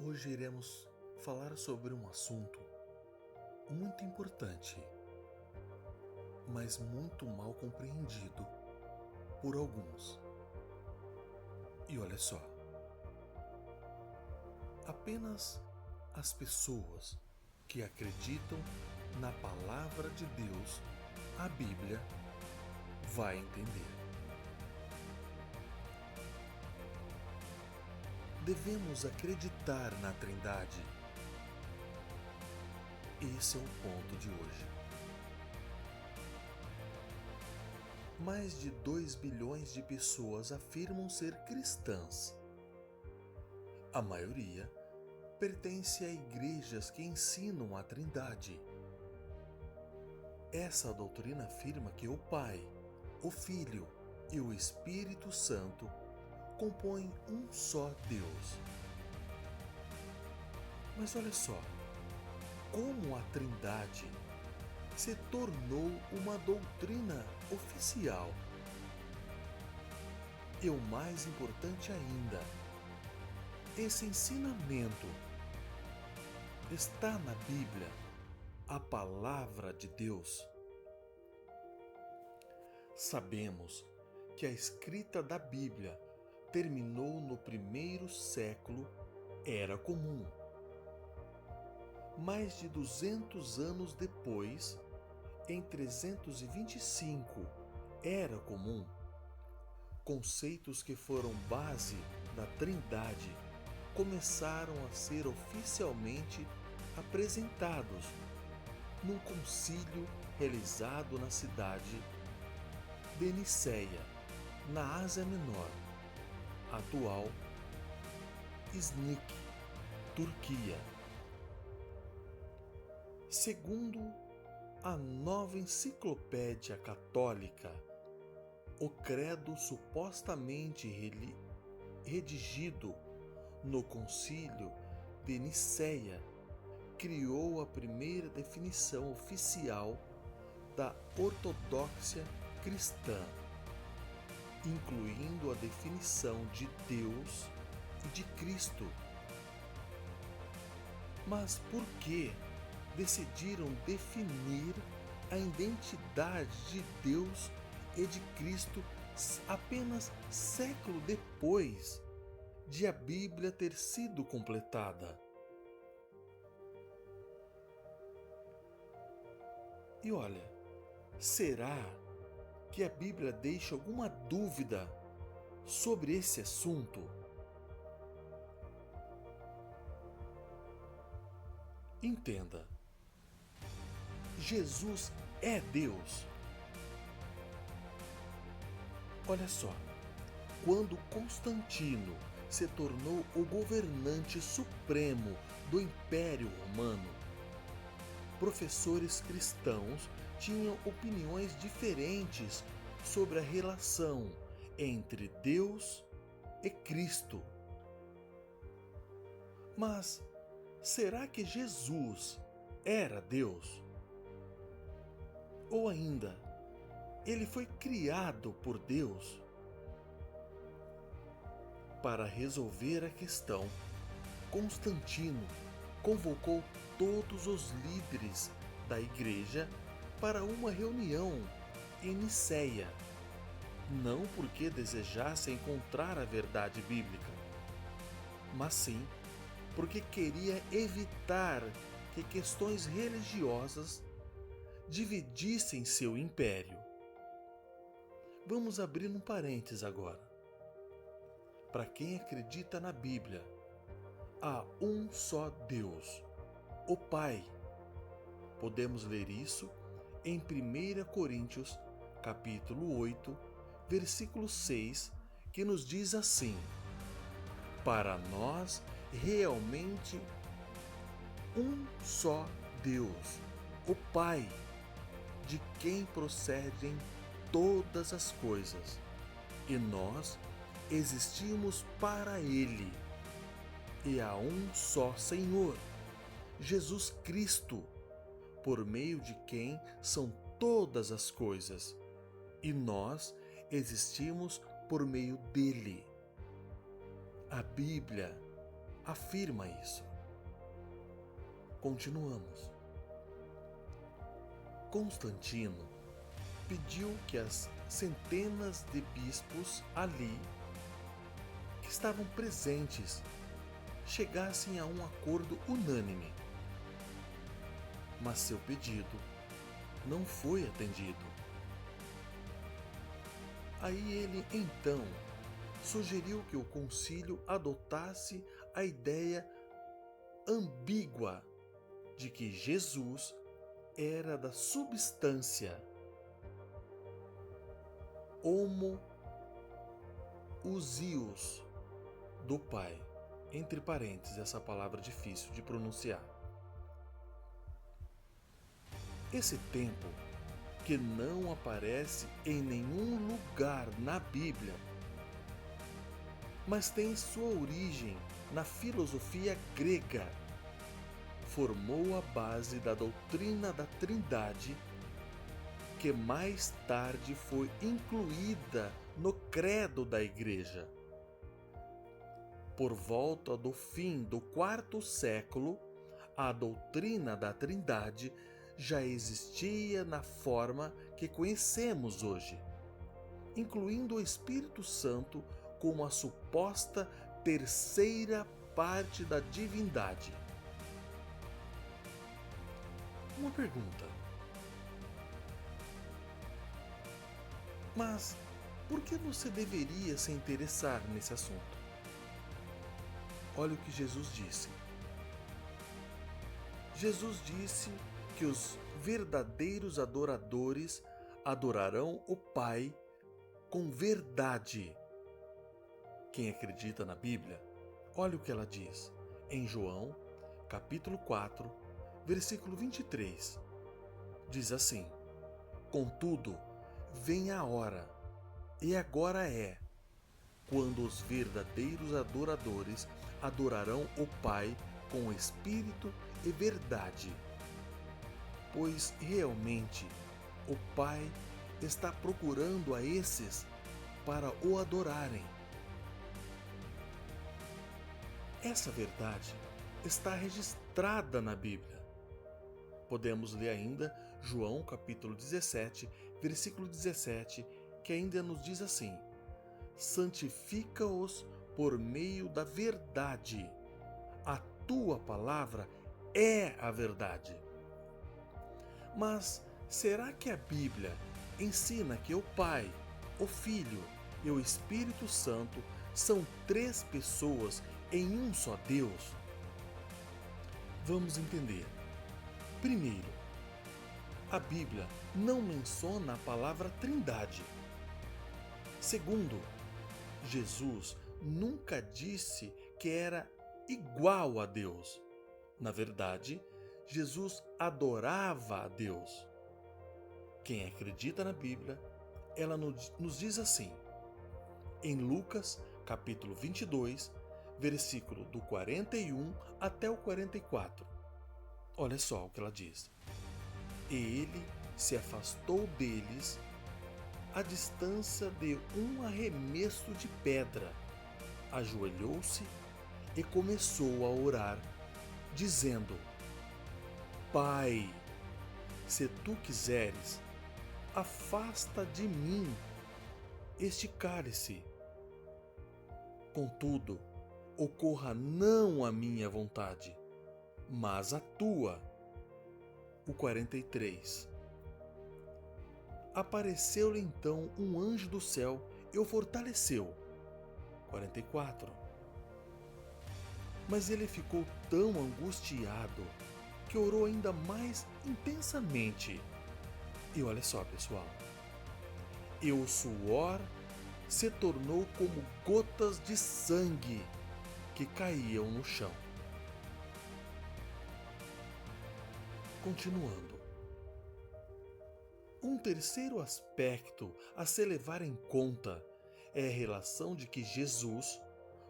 Hoje iremos falar sobre um assunto muito importante, mas muito mal compreendido por alguns. E olha só, apenas as pessoas que acreditam na palavra de Deus, a Bíblia, vai entender. Devemos acreditar na Trindade. Esse é o ponto de hoje. Mais de 2 bilhões de pessoas afirmam ser cristãs. A maioria pertence a igrejas que ensinam a Trindade. Essa doutrina afirma que o Pai, o Filho e o Espírito Santo compõem um só Deus. Mas olha só, como a Trindade se tornou uma doutrina oficial. E o mais importante ainda, esse ensinamento está na Bíblia, a palavra de Deus. Sabemos que a escrita da Bíblia terminou no primeiro século, era comum. Mais de 200 anos depois, em 325, era comum. Conceitos que foram base da Trindade começaram a ser oficialmente apresentados num concílio realizado na cidade de Niceia, na Ásia Menor, atual Iznik, Turquia. Segundo a Nova Enciclopédia Católica, o credo supostamente redigido no Concílio de Niceia criou a primeira definição oficial da ortodoxia cristã, incluindo a definição de Deus e de Cristo. Mas por que decidiram definir a identidade de Deus e de Cristo apenas século depois de a Bíblia ter sido completada? E olha, será que a Bíblia deixa alguma dúvida sobre esse assunto? Entenda, Jesus é Deus. Olha só, quando Constantino se tornou o governante supremo do Império Romano, professores cristãos tinham opiniões diferentes sobre a relação entre Deus e Cristo. Mas será que Jesus era Deus? Ou ainda, ele foi criado por Deus? Para resolver a questão, Constantino convocou todos os líderes da igreja para uma reunião em Niceia, não porque desejasse encontrar a verdade bíblica, mas sim porque queria evitar que questões religiosas dividissem seu império. Vamos abrir um parênteses agora. Para quem acredita na Bíblia, há um só Deus, o Pai. Podemos ler isso em 1 Coríntios, capítulo 8, versículo 6, que nos diz assim: para nós realmente um só Deus, o Pai, de quem procedem todas as coisas, e nós existimos para Ele, e há um só Senhor, Jesus Cristo, por meio de quem são todas as coisas, e nós existimos por meio dele. A Bíblia afirma isso. Continuamos. Constantino pediu que as centenas de bispos ali que estavam presentes chegassem a um acordo unânime. Mas seu pedido não foi atendido. Aí ele então sugeriu que o concílio adotasse a ideia ambígua de que Jesus era da substância homoousios do Pai. Entre parênteses, essa palavra difícil de pronunciar. Esse tempo, que não aparece em nenhum lugar na Bíblia, mas tem sua origem na filosofia grega, formou a base da doutrina da Trindade, que mais tarde foi incluída no credo da Igreja. Por volta do fim do quarto século, a doutrina da Trindade já existia na forma que conhecemos hoje, incluindo o Espírito Santo como a suposta terceira parte da divindade. Uma pergunta. Mas por que você deveria se interessar nesse assunto? Olha o que Jesus disse. Jesus disse que os verdadeiros adoradores adorarão o Pai com verdade. Quem acredita na Bíblia, olha o que ela diz em João, capítulo 4, versículo 23. Diz assim: Contudo, vem a hora, e agora é, quando os verdadeiros adoradores adorarão o Pai com espírito e verdade. Pois realmente o Pai está procurando a esses para o adorarem. Essa verdade está registrada na Bíblia. Podemos ler ainda João capítulo 17, versículo 17, que ainda nos diz assim: santifica-os por meio da verdade. A tua palavra é a verdade. Mas será que a Bíblia ensina que o Pai, o Filho e o Espírito Santo são três pessoas em um só Deus? Vamos entender. Primeiro, a Bíblia não menciona a palavra Trindade. Segundo, Jesus nunca disse que era igual a Deus. Na verdade, Jesus adorava a Deus. Quem acredita na Bíblia, ela nos diz assim, em Lucas, capítulo 22, versículo do 41 até o 44. Olha só o que ela diz. E ele se afastou deles à distância de um arremesso de pedra, ajoelhou-se e começou a orar, dizendo: Pai, se tu quiseres, afasta de mim este cálice. Contudo, ocorra não a minha vontade, mas a tua. O 43. Apareceu-lhe então um anjo do céu e o fortaleceu. 44. Mas ele ficou tão angustiado que orou ainda mais intensamente. E olha só, pessoal. E o suor se tornou como gotas de sangue que caíam no chão. Continuando. Um terceiro aspecto a se levar em conta é a relação de que Jesus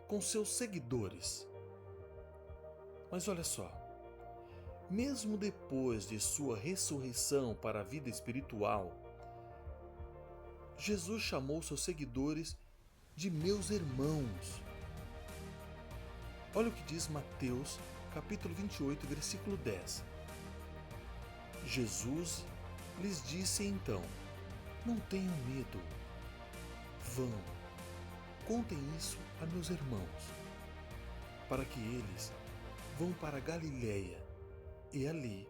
com seus seguidores. Mas olha só, mesmo depois de sua ressurreição para a vida espiritual, Jesus chamou seus seguidores de meus irmãos. Olha o que diz Mateus, capítulo 28, versículo 10. Jesus lhes disse então: não tenham medo. Vão, contem isso a meus irmãos, para que eles vão para Galiléia e ali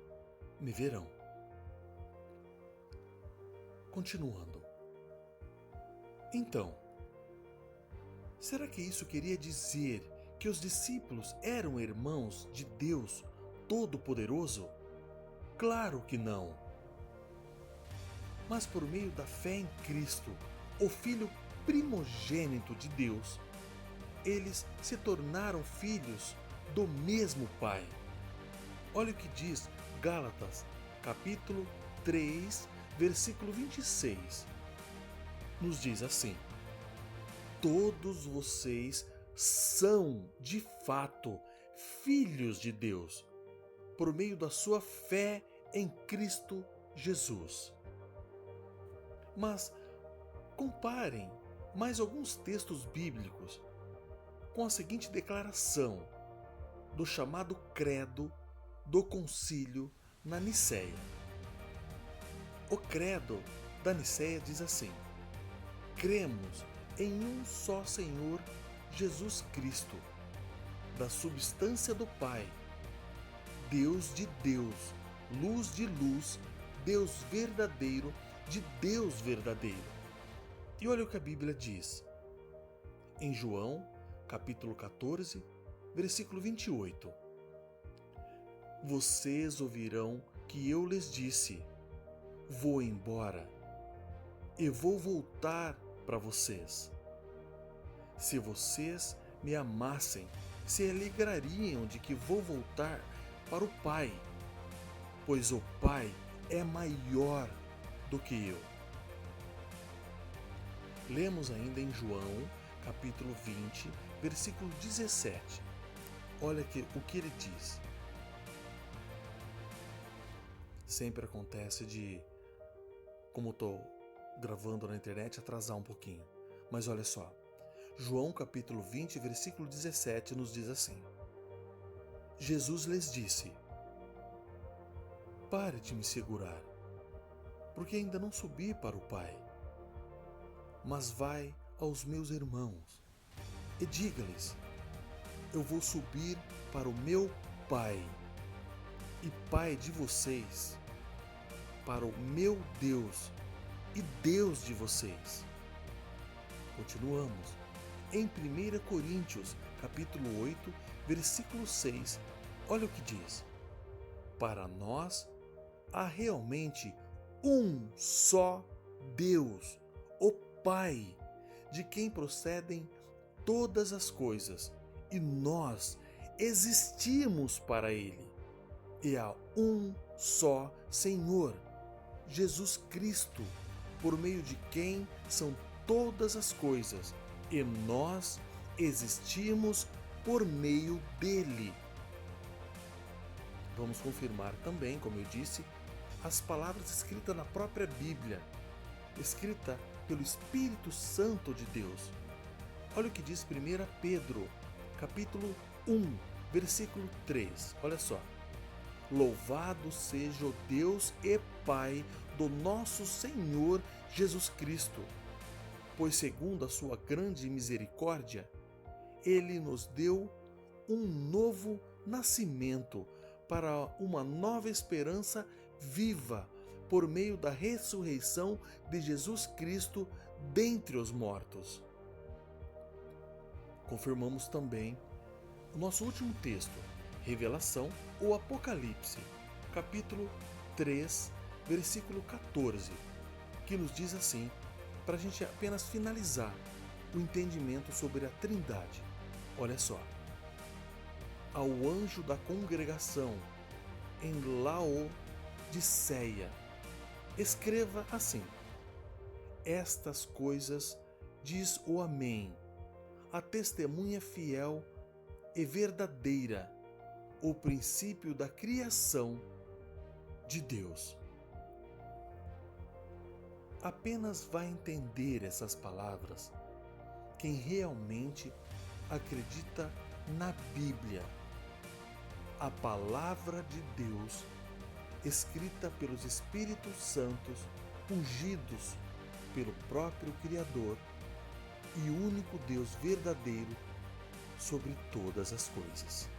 me verão. Continuando. Então, será que isso queria dizer que os discípulos eram irmãos de Deus Todo-Poderoso? Claro que não. Mas por meio da fé em Cristo, o Filho primogênito de Deus, eles se tornaram filhos do mesmo Pai. Olha o que diz Gálatas, capítulo 3, versículo 26. Nos diz assim: todos vocês são, de fato, filhos de Deus, por meio da sua fé em Cristo Jesus. Mas comparem mais alguns textos bíblicos com a seguinte declaração do chamado credo do concílio na Nicéia. O credo da Nicéia diz assim: cremos em um só Senhor Jesus Cristo, da substância do Pai, Deus de Deus, luz de luz, Deus verdadeiro de Deus verdadeiro. E olha o que a Bíblia diz. Em João, capítulo 14, versículo 28. Vocês ouvirão que eu lhes disse: vou embora e vou voltar para vocês. Se vocês me amassem, se alegrariam de que vou voltar para o Pai, pois o Pai é maior do que eu. Lemos ainda em João, capítulo 20, versículo 17. Olha o que ele diz. Sempre acontece de, como estou gravando na internet, atrasar um pouquinho. Mas olha só. João, capítulo 20, versículo 17, nos diz assim: Jesus lhes disse: pare de me segurar, porque ainda não subi para o Pai. Mas vai aos meus irmãos e diga-lhes: eu vou subir para o meu Pai e Pai de vocês, para o meu Deus e Deus de vocês. Continuamos. Em 1 Coríntios, capítulo 8, versículo 6, olha o que diz: para nós há realmente um só Deus, o Pai, de quem procedem todas as coisas, e nós existimos para Ele. E há um só Senhor, Jesus Cristo, por meio de quem são todas as coisas, e nós existimos por meio dele. Vamos confirmar também, como eu disse, as palavras escritas na própria Bíblia, escrita pelo Espírito Santo de Deus. Olha o que diz 1 Pedro, capítulo 1, versículo 3. Olha só. Louvado seja o Deus e Pai do nosso Senhor Jesus Cristo, pois segundo a sua grande misericórdia, Ele nos deu um novo nascimento para uma nova esperança viva por meio da ressurreição de Jesus Cristo dentre os mortos. Confirmamos também o nosso último texto, Revelação ou Apocalipse, capítulo 3, versículo 14, que nos diz assim, para a gente apenas finalizar o entendimento sobre a Trindade. Olha só. Ao anjo da congregação em Laodiceia, escreva assim: estas coisas diz o Amém, a testemunha fiel e verdadeira, o princípio da criação de Deus. Apenas vai entender essas palavras quem realmente acredita na Bíblia, a palavra de Deus, escrita pelos Espíritos Santos, ungidos pelo próprio Criador e único Deus verdadeiro sobre todas as coisas.